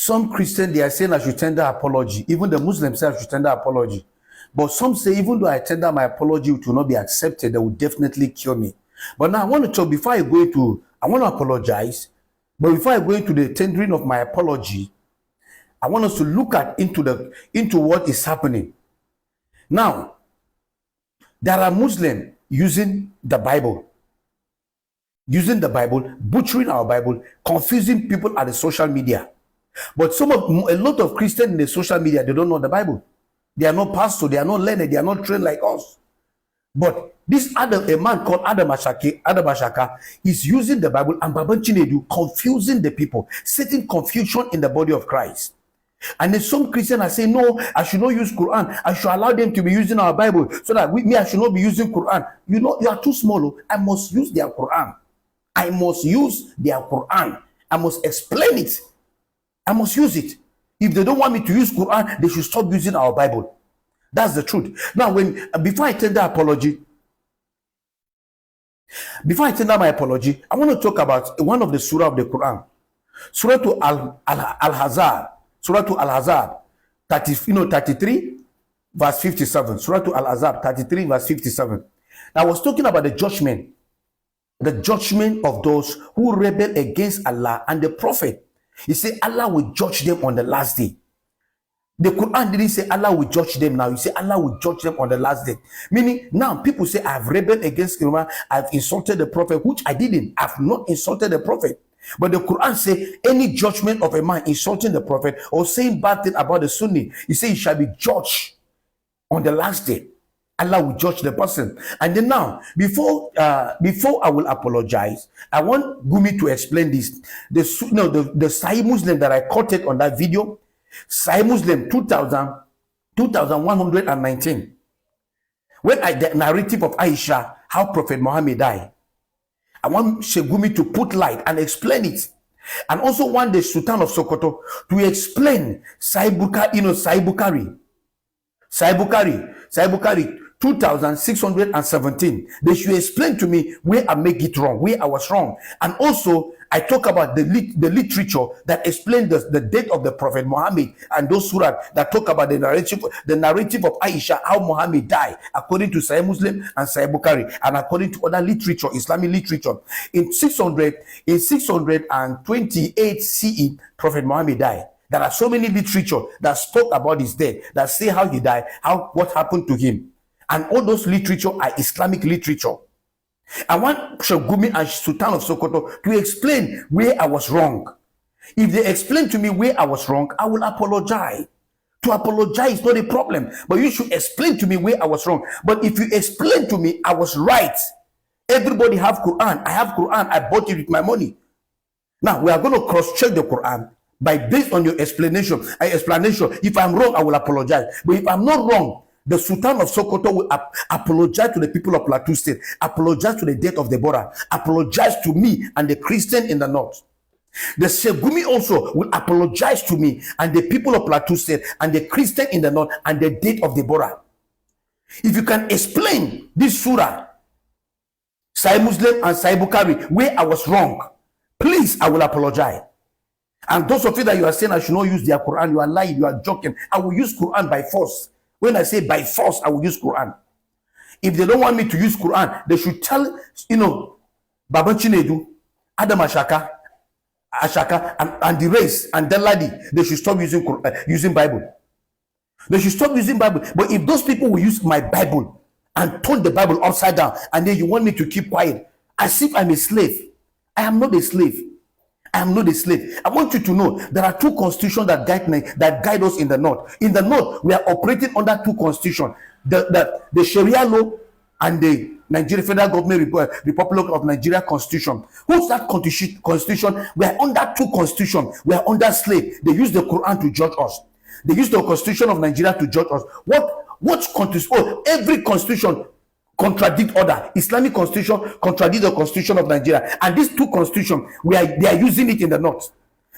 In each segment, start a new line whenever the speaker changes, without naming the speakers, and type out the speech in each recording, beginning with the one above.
Some Christians, they are saying I should tender apology. Even the Muslims say I should tender apology. But some say even though I tender my apology, it will not be accepted. They will definitely kill me. But now I want to talk, before I go into, I want to apologize. But before I go into the tendering of my apology, I want us to look at into what is happening. Now, there are Muslims using the Bible, butchering our Bible, confusing people at the social media. But a lot of Christians in the social media, they don't know the Bible. They are not pastors, they are not learned, they are not trained like us. But this a man called Adam Ashaka is using the Bible and Baba Chinedu confusing the people, setting confusion in the body of Christ. And then some Christians are saying, no, I should not use Quran. I should allow them to be using our Bible so that I should not be using Quran. You know, you are too small. I must use their Quran. I must use their Quran. I must explain it. I must use it. If they don't want me to use Quran, they should stop using our Bible. That's the truth. Now, before I tender my apology, I want to talk about one of the surah of the Quran. Surah to Al-Hazab. Surah to Al-Hazab, 33, verse 57. Surah to Al-Hazab, 33, verse 57. I was talking about the judgment of those who rebel against Allah and the Prophet. He said Allah will judge them on the last day. The Quran didn't say Allah will judge them now. You say Allah will judge them on the last day. Meaning, now people say I've rebelled against Allah, I've insulted the Prophet, which I didn't. I've not insulted the Prophet. But the Quran says any judgment of a man insulting the Prophet or saying bad thing about the Sunni, he says he shall be judged on the last day. Allah will judge the person. And then now, before I will apologize, I want Gumi to explain this. The Sahih Muslim that I quoted on that video, Sahih Muslim 2119. When the narrative of Aisha, how Prophet Muhammad died, I want Shegumi to put light and explain it. And also want the Sultan of Sokoto to explain Sahih Bukhari 2617. They should explain to me where I make it wrong, where I was wrong. And also, I talk about the literature that explains the death of the Prophet Muhammad and those surah that talk about the narrative of Aisha, how Muhammad died, according to Sahih Muslim and Sahih Bukhari, and according to other literature, Islamic literature. In 628 CE, Prophet Muhammad died. There are so many literature that spoke about his death, that say how he died, what happened to him. And all those literature are Islamic literature. I want Shogumi and Sultan of Sokoto to explain where I was wrong. If they explain to me where I was wrong, I will apologize. To apologize is not a problem, but you should explain to me where I was wrong. But if you explain to me I was right, everybody have Quran. I have Quran. I bought it with my money. Now we are going to cross-check the Quran based on your explanation. If I'm wrong, I will apologize. But if I'm not wrong, the Sultan of Sokoto will apologize to the people of Plateau State, apologize to the death of Deborah, apologize to me and the Christian in the north. The Segumi also will apologize to me and the people of Plateau State and the Christian in the north and the death of Deborah. If you can explain this surah, Sahih Muslim and Sahih Bukhari, where I was wrong, please, I will apologize. And those of you that you are saying I should not use their Quran, you are lying, you are joking. I will use Quran by force. When I say by force, I will use Quran. If they don't want me to use Quran, they should tell, Baba Chinedu, Adam Ashaka, and the race, and the lady, they should stop using Bible. They should stop using Bible. But if those people will use my Bible and turn the Bible upside down, and then you want me to keep quiet, as if I'm a slave. I am not a slave. I am not a slave. I want you to know there are two constitutions that guide us in the north. In the north, we are operating under two constitutions: the Sharia law and the Nigeria Federal Government Republic of Nigeria Constitution. Who's that constitution? We are under two constitutions. We are under slave. They use the Quran to judge us. They use the Constitution of Nigeria to judge us. What constitution? Oh, every constitution contradict other. Islamic constitution contradict the Constitution of Nigeria, and these two constitutions, they are using it in the north.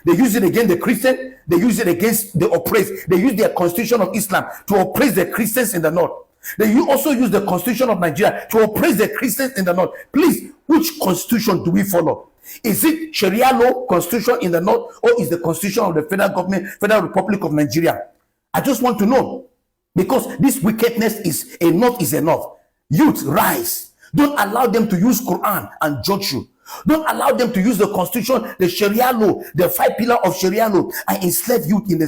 They use it against the Christian. They use it against the oppressed. They use their Constitution of Islam to oppress the Christians in the north. They also use the Constitution of Nigeria to oppress the Christians in the north. Please, which constitution do we follow? Is it Sharia law constitution in the north, or is the constitution of the federal government, Federal Republic of Nigeria? I just want to know, because this wickedness is enough is enough. Youth, rise. Don't allow them to use Quran and judge you. Don't allow them to use the constitution, the Sharia law, the 5 pillars of Sharia law, and enslave youth in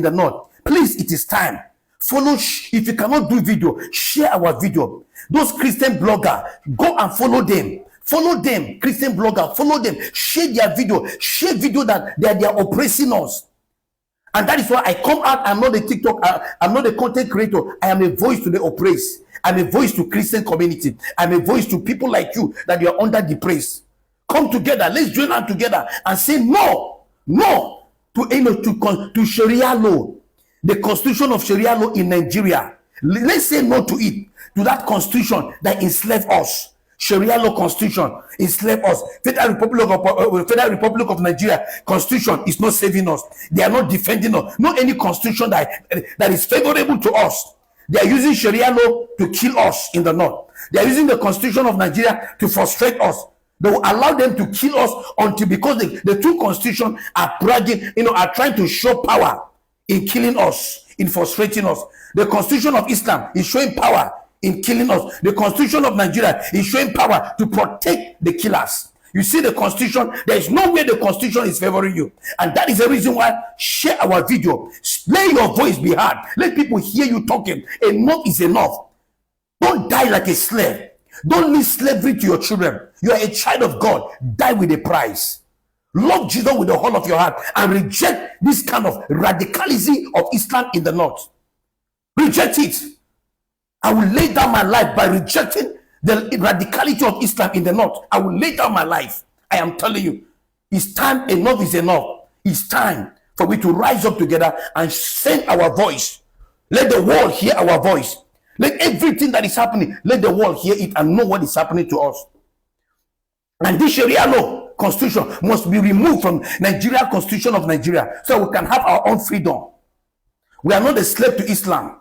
the north. Please, it is time. Follow. If you cannot do video, share our video. Those Christian bloggers, go and follow them. Follow them, Christian blogger, follow them. Share their video. Share video that they are oppressing us. And that is why I come out. I'm not a TikTok. I'm not a content creator. I am a voice to the oppressed. I'm a voice to Christian community. I'm a voice to people like you that you are under depressed. Come together. Let's join hands together and say no to Sharia law, the constitution of Sharia law in Nigeria. Let's say no to it, to that constitution that enslaved us. Sharia law constitution enslave us. Federal Republic of Nigeria constitution is not saving us. They are not defending us. Not any constitution that is favorable to us. They are using Sharia law to kill us in the north. They are using the constitution of Nigeria to frustrate us. They will allow them to kill us until, because the two constitutions are bragging, are trying to show power in killing us, in frustrating us. The constitution of Islam is showing power in killing us. The constitution of Nigeria is showing power to protect the killers. You see the constitution, there is no way the constitution is favoring you. And that is the reason why, share our video. Let your voice be heard. Let people hear you talking. Enough is enough. Don't die like a slave. Don't leave slavery to your children. You are a child of God. Die with a price. Love Jesus with the whole of your heart and reject this kind of radicalism of Islam in the north. Reject it. I will lay down my life by rejecting the radicality of Islam in the north. I will lay down my life. I am telling you, it's time. Enough is enough. It's time for we to rise up together and send our voice. Let the world hear our voice. Let everything that is happening, let the world hear it and know what is happening to us. And this Sharia law constitution must be removed from Nigeria constitution of Nigeria, so we can have our own freedom. We are not a slave to Islam.